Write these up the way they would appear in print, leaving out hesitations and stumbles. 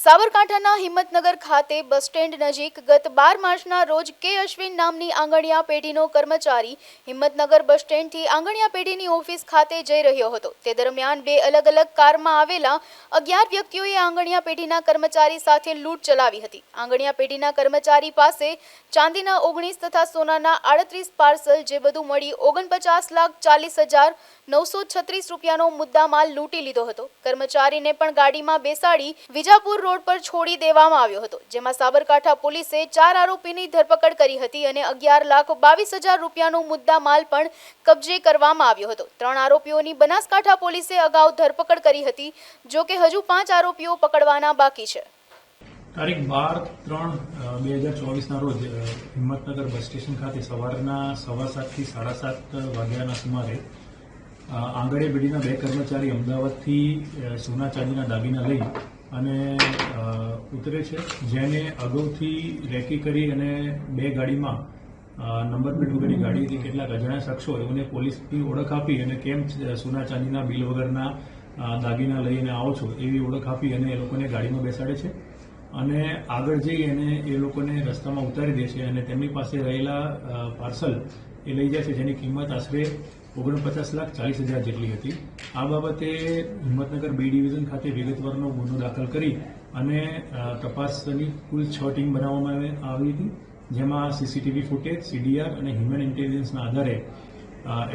સાબરકાંઠાના હિંમતનગર ખાતે bus stand નજીક ગત 12 માર્ચના રોજ કે અશ્વિન નામની આંગણિયા પેઢીનો કર્મચારી હિંમતનગર બસ સ્ટેન્ડથી આંગણિયા પેઢીની ઓફિસ ખાતે જઈ રહ્યો હતો। તે દરમિયાન બે અલગ અલગ કારમાં આવેલા 11 વ્યક્તિઓએ આંગણિયા પેઢીના કર્મચારી સાથે લૂંટ ચલાવી હતી। આંગણિયા પેઢીના કર્મચારી પાસે ચાંદીના 19 તથા સોનાના 38 પાર્સલ જે બધું મળી 49,40,936 રૂપિયાનો મુદ્દામાલ લૂંટી લીધો હતો। કર્મચારીને પણ ગાડીમાં બેસાડી વિજાપુર રોડ પર છોડી દેવામાં આવ્યો હતો, જેમાં સાબરકાંઠા પોલીસે 4 આરોપીની ધરપકડ કરી હતી અને 11,22,000 રૂપિયાનો મુદ્દામાલ પણ કબજે કરવામાં આવ્યો હતો। 3 આરોપીઓની બનાસકાંઠા પોલીસે અગાઉ ધરપકડ કરી હતી, જો કે હજુ 5 આરોપીઓ પકડવાના બાકી છે। તારીખ 12/3/2024 ના રોજ હિંમતનગર બસ સ્ટેશન ખાતે સવારના 7:15 થી 7:30 વાગ્યાના સુમારે આંગણિયા પેઢીના બે કર્મચારી અમદાવાદથી સોના ચાંદીના દાગીના લઈ અને ઉતરે છે, જેને અગાઉથી રેકી કરી અને બે ગાડીમાં નંબર પ્લેટ વગરની ગાડી હતી કેટલાક અજાણ્યા શખ્સો એઓને પોલીસની ઓળખ આપી અને કેમ સોના ચાંદીના બિલ વગરના દાગીના લઈને આવો છો એવી ઓળખ આપી અને એ લોકોને ગાડીમાં બેસાડે છે અને આગળ જઈ અને એ લોકોને રસ્તામાં ઉતારી દે છે અને તેમની પાસે રહેલા પાર્સલ એ લઈ જાય છે, જેની કિંમત આશરે 49,40,000 જેટલી હતી। આ બાબતે હિંમતનગર બી ડિવિઝન ખાતે વિગતવારનો ગુનો દાખલ કરી અને તપાસની કુલ 6 ટીમ બનાવવામાં આવી હતી, જેમાં સીસીટીવી ફૂટેજ, સીડીઆર અને હ્યુમન ઇન્ટેલિજન્સના આધારે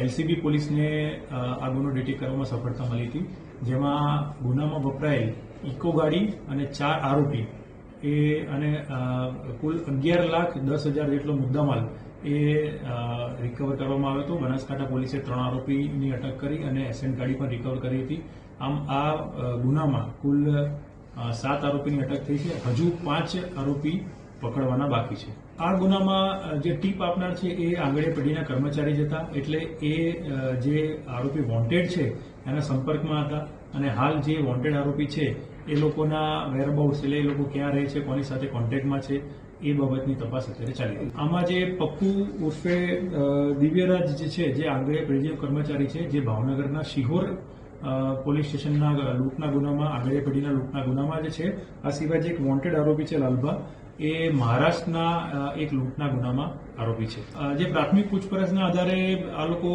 એલસીબી પોલીસને આ ગુનો ડિટેક્ટ કરવામાં સફળતા મળી હતી, જેમાં ગુનામાં વપરાયેલ ઇકો ગાડી અને 4 આરોપી અને કુલ 11,10,000 જેટલો મુદ્દામાલ રિકવર કરવામાં આવ્યો હતો। બનાસકાંઠા પોલીસે 3 આરોપીની અટક કરી અને એસેન્ટ ગાડી પણ રિકવર કરી હતી। આમ આ ગુનામાં કુલ 7 આરોપીની અટક થઈ છે, હજુ 5 આરોપી પકડવાના બાકી છે। આ ગુનામાં જે ટીપ આપનાર છે એ આંગણિયા પેઢીના કર્મચારી જ હતા, એટલે એ જે આરોપી વોન્ટેડ છે એના સંપર્કમાં હતા અને હાલ જે વોન્ટેડ આરોપી છે એ લોકોના વેરબાઉટ્સ એટલે એ લોકો ક્યાં રહે છે, કોની સાથે કોન્ટેક્ટમાં છે એ બાબતની તપાસ અત્યારે ચાલી રહી છે। આમાં જે પપ્પુ ઉર્ફે દિવ્યરાજ જે છે, જે આંગણિયા પેઢીનો કર્મચારી છે, જે ભાવનગરના શિહોર પોલીસ સ્ટેશનના લૂંટના ગુનામાં આંગણિયા પેઢીના લૂંટના ગુનામાં જે છે, આ સિવાય જે એક વોન્ટેડ આરોપી છે લાલભા, એ મહારાષ્ટ્રના એક લૂંટના ગુનામાં આરોપી છે। જે પ્રાથમિક પૂછપરછના આધારે આ લોકો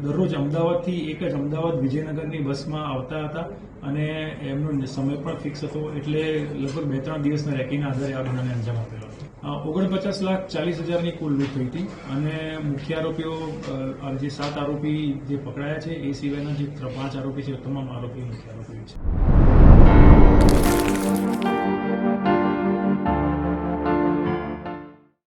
દરરોજ અમદાવાદથી એક જ અમદાવાદ વિજયનગરની બસમાં આવતા હતા અને એમનો સમય પણ ફિક્સ હતો, એટલે લગભગ 2-3 દિવસના રેકીના આધારે આ ગુનાને અંજામ આપેલો હતો। 49,40,000ની કુલ લૂંટ થઈ હતી અને મુખ્ય આરોપીઓ જે 7 આરોપી જે પકડાયા છે એ સિવાયના જે 5 આરોપી છે તમામ આરોપીઓ મુખ્ય આરોપીઓ છે।